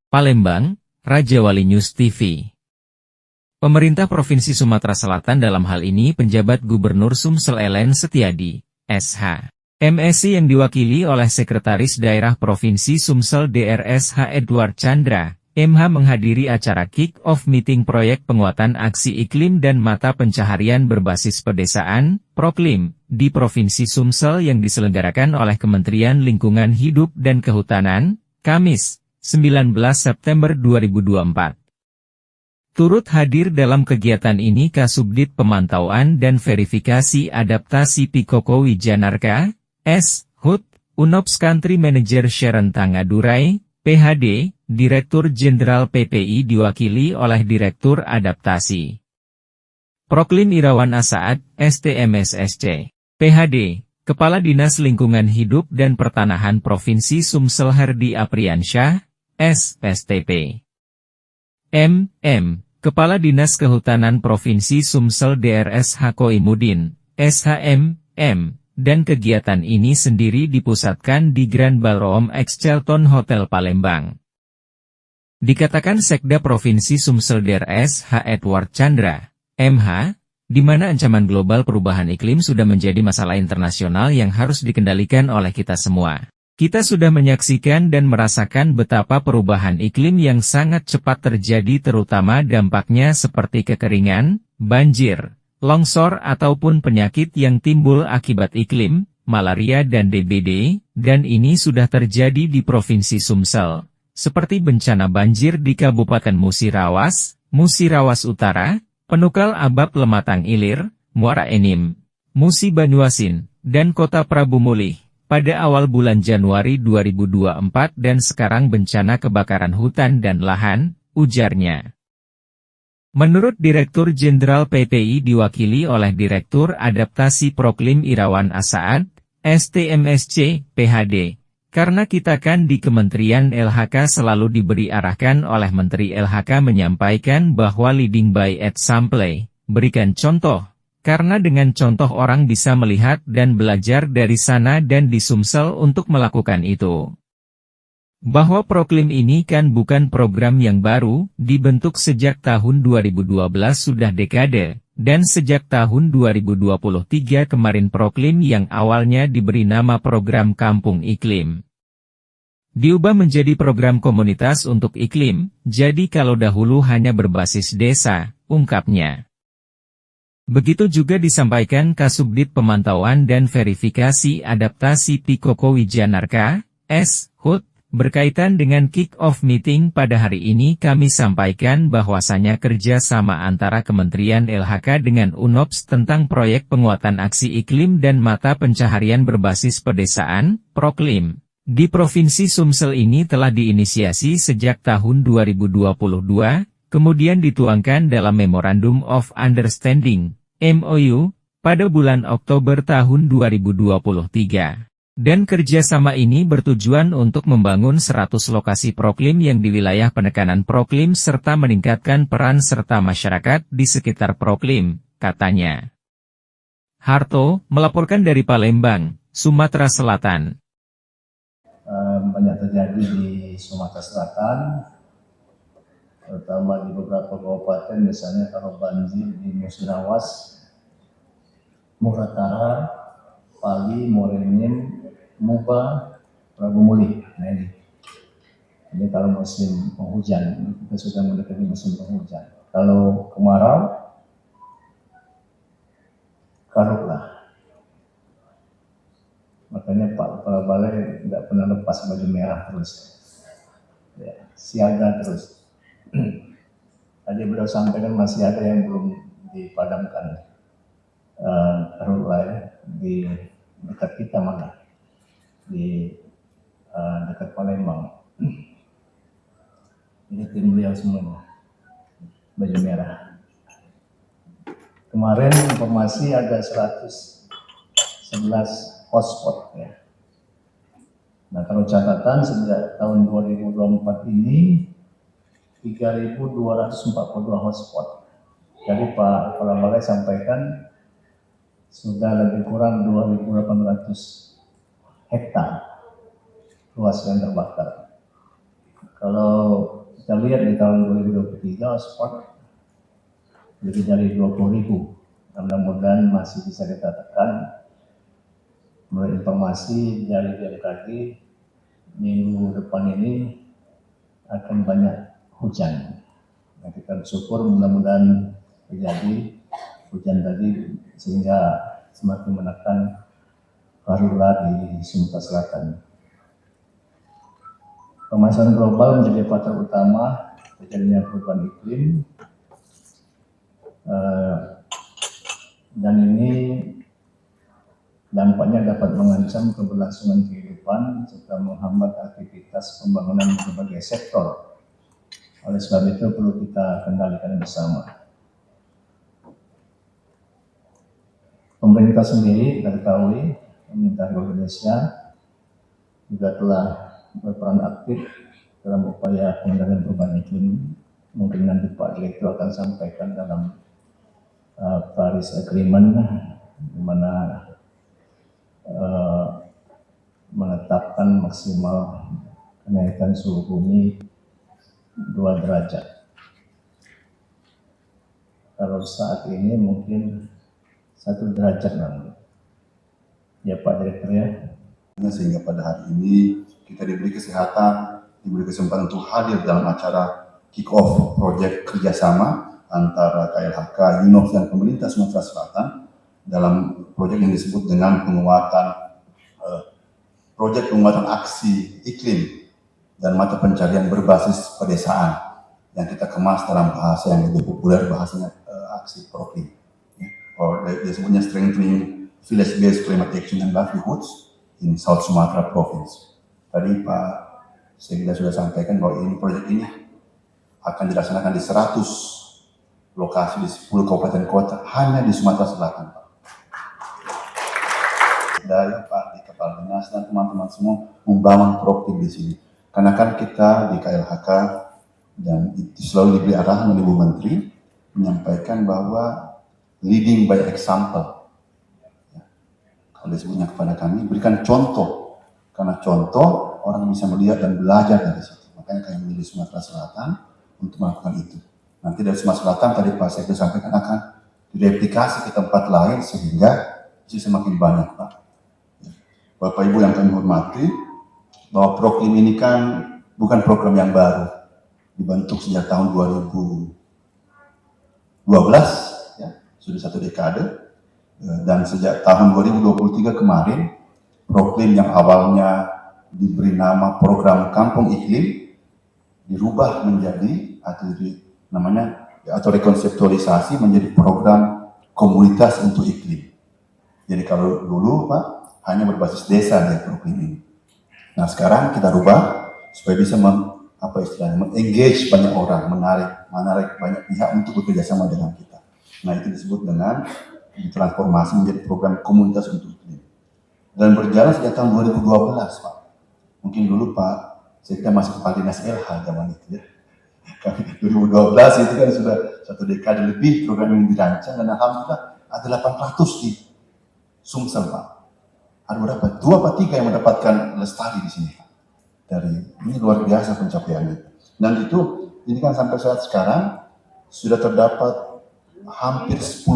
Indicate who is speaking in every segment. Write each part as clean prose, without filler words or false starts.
Speaker 1: Palembang, Raja Wali News TV. Pemerintah Provinsi Sumatera Selatan dalam hal ini penjabat Gubernur Sumsel Ellen Setiadi, SH. MSI yang diwakili oleh Sekretaris Daerah Provinsi Sumsel DRSH Edward Chandra, MH menghadiri acara kick-off meeting proyek penguatan aksi iklim dan mata pencaharian berbasis pedesaan, Proklim, di Provinsi Sumsel yang diselenggarakan oleh Kementerian Lingkungan Hidup dan Kehutanan, Kamis, 19 September 2024. Turut hadir dalam kegiatan ini Kasubdit Pemantauan dan Verifikasi Adaptasi Pikoko Wijanarka, S. Hut, UNOPS Country Manager Sharon Tangadurai, PhD, Direktur Jenderal PPI diwakili oleh Direktur Adaptasi. Proklim Irawan Asaad, STMSSC, PhD, Kepala Dinas Lingkungan Hidup dan Pertanahan Provinsi Sumsel Herdi Apriansyah, SPSTP. Kepala Dinas Kehutanan Provinsi Sumsel DRSH Koimudin, SHM, dan kegiatan ini sendiri dipusatkan di Grand Ballroom Excelton Hotel Palembang. Dikatakan Sekda Provinsi Sumsel DRSH Edward Chandra, MH, di mana ancaman global perubahan iklim sudah menjadi masalah internasional yang harus dikendalikan oleh kita semua. Kita sudah menyaksikan dan merasakan betapa perubahan iklim yang sangat cepat terjadi terutama dampaknya seperti kekeringan, banjir, longsor ataupun penyakit yang timbul akibat iklim, malaria dan DBD, dan ini sudah terjadi di Provinsi Sumsel, seperti bencana banjir di Kabupaten Musirawas, Musirawas Utara, Penukal Abab Lematang Ilir, Muara Enim, Musi Banyuasin, dan Kota Prabu Mulih. Pada awal bulan Januari 2024 dan sekarang bencana kebakaran hutan dan lahan, ujarnya. Menurut Direktur Jenderal PPI diwakili oleh Direktur Adaptasi Proklim Irawan Asaad, STMSC, PhD, karena kita kan di Kementerian LHK selalu diberi arahkan oleh Menteri LHK menyampaikan bahwa leading by example, berikan contoh. Karena dengan contoh orang bisa melihat dan belajar dari sana dan di Sumsel untuk melakukan itu. Bahwa Proklim ini kan bukan program yang baru, dibentuk sejak tahun 2012 sudah dekade, dan sejak tahun 2023 kemarin Proklim yang awalnya diberi nama Program Kampung Iklim diubah menjadi program komunitas untuk iklim, jadi kalau dahulu hanya berbasis desa, ungkapnya. Begitu juga disampaikan Kasubdit Pemantauan dan Verifikasi Adaptasi Pikoko Wijanarka, S. Hut, berkaitan dengan kick-off meeting pada hari ini kami sampaikan bahwasanya kerjasama antara Kementerian LHK dengan UNOPS tentang proyek penguatan aksi iklim dan mata pencaharian berbasis pedesaan, Proklim, di Provinsi Sumsel ini telah diinisiasi sejak tahun 2022, kemudian dituangkan dalam Memorandum of Understanding, MOU, pada bulan Oktober tahun 2023. Dan kerjasama ini bertujuan untuk membangun 100 lokasi Proklim yang di wilayah penekanan Proklim serta meningkatkan peran serta masyarakat di sekitar Proklim, katanya. Harto, melaporkan dari Palembang, Sumatera Selatan.
Speaker 2: Banyak terjadi di Sumatera Selatan, terutama di beberapa kabupaten, misalnya kalau banjir di Musirawas, Muratara, Pali, Morenim, Muba, Prabu Mulih. Nah ini kalau musim penghujan, kita sudah mendekati musim penghujan. Kalau kemarau, karuklah. Makanya Pak Kepala Balai tidak pernah lepas baju merah terus, ya, siaga terus. Tadi beliau sampaikan masih ada yang belum dipadamkan karhutlah di dekat kita mana, di dekat Palembang. Ini tim beliau semuanya baju merah. Kemarin informasi ada 111 hotspot ya. Nah kalau catatan sejak tahun 2024 ini 3.242 hotspot. Jadi Pak Kepala Balai sampaikan sudah lebih kurang 2.800 hektar luas yang terbakar. Kalau kita lihat di tahun 2023 spot lebih dari 20.000. Mudah-mudahan masih bisa kita tekan. Menurut informasi dari BMKG, minggu depan ini akan banyak hujan. Nah, kita bersyukur mudah-mudahan terjadi hujan tadi sehingga semakin menekan karhutla di Sumatera Selatan. Pemanasan global menjadi faktor utama terjadinya perubahan iklim, dan ini dampaknya dapat mengancam keberlangsungan kehidupan serta menghambat aktivitas pembangunan di berbagai sektor. Oleh sebab itu perlu kita kendalikan bersama. Pemerintah sendiri, kita ketahui, pemerintah Indonesia juga telah berperan aktif dalam upaya pengendalian perubahan iklim. Mungkin nanti Pak Direktur akan sampaikan dalam Paris Agreement, di mana menetapkan maksimal kenaikan suhu bumi 2 derajat. Kalau saat ini mungkin 1 derajat namun. Ya Pak Direktur ya.
Speaker 3: Sehingga pada hari ini kita diberi kesehatan, diberi kesempatan untuk hadir dalam acara kick-off proyek kerjasama antara KLHK, UNOV dan pemerintah Sumatera Selatan dalam proyek yang disebut dengan proyek penguatan aksi iklim dan mata pencarian berbasis pedesaan yang kita kemas dalam bahasa yang lebih populer, bahasanya aksi PROKLIM. Disebutnya Strengthening Village-Based Climate Action and Livelihoods in South Sumatra Province. Tadi Pak Sekda sudah sampaikan bahwa proyek ini akan dilaksanakan di 100 lokasi di 10 kabupaten kota hanya di Sumatera Selatan, Pak. Daya Pak di Kepala Dinas dan teman-teman semua membangun PROKLIM di sini. Karena kan kita di KLHK dan itu selalu diberi arahan oleh Ibu Menteri menyampaikan bahwa leading by example. Ya. Kalau disebutnya kepada kami, berikan contoh. Karena contoh orang bisa melihat dan belajar dari situ. Makanya kami memilih Sumatera Selatan untuk melakukan itu. Nanti dari Sumatera Selatan tadi Pak Sekda sampaikan akan direplikasi ke tempat lain sehingga bisa semakin banyak, Pak. Bapak Ibu yang kami hormati, bahwa PROKLIM ini kan bukan program yang baru, dibentuk sejak tahun 2012, ya, sudah 1 dekade, dan sejak tahun 2023 kemarin, PROKLIM yang awalnya diberi nama Program Kampung Iklim dirubah menjadi atau rekonseptualisasi menjadi Program Komunitas untuk Iklim. Jadi kalau dulu Pak hanya berbasis desa dari PROKLIM ini. Nah sekarang kita rubah supaya bisa mengengage banyak orang, menarik banyak pihak untuk bekerja sama dengan kita. Nah itu disebut dengan transformasi menjadi program komunitas untuk iklim. Dan berjalan sejak tahun 2012 Pak. Mungkin dulu Pak Sekda masih Kepala Dinas LH zaman itu ya. 2012 itu kan sudah 1 dekade lebih program ini dirancang dan alhamdulillah ada 800 di Sumsel Pak. Ada berapa? 2 atau 3 yang mendapatkan lestari di sini. Ini luar biasa pencapaiannya. Dan ini kan sampai saat sekarang sudah terdapat hampir 10.100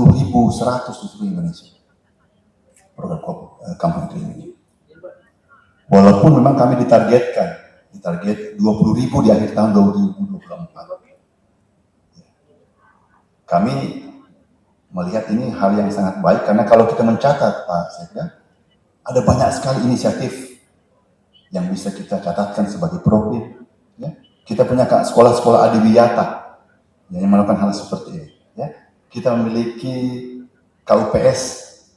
Speaker 3: di seluruh Indonesia. Program kampung iklim ini. Walaupun memang kami ditarget 20.000 di akhir tahun 2024. Kami melihat ini hal yang sangat baik karena kalau kita mencatat Pak Sekda, ada banyak sekali inisiatif yang bisa kita catatkan sebagai PROKLIM. Ya. Kita punya sekolah-sekolah adiwiyata yang melakukan hal seperti ini. Ya. Kita memiliki KUPS,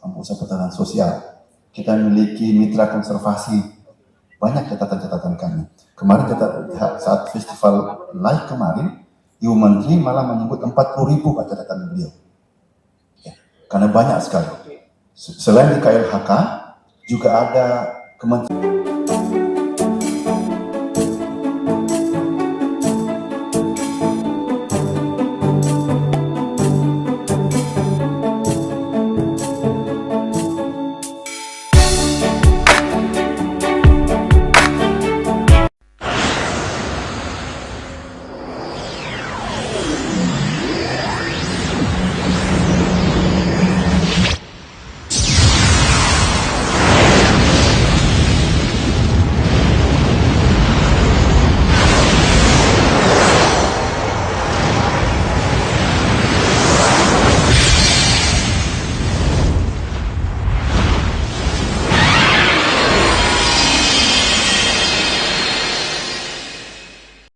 Speaker 3: Kampus Pertanian Sosial. Kita memiliki mitra konservasi. Banyak catatan-catatan kami. Kemarin saat festival live kemarin, Ibu Menteri malah menyebut 40.000 catatan beliau. Ya. Karena banyak sekali. Selain di KLHK, juga ada kementerian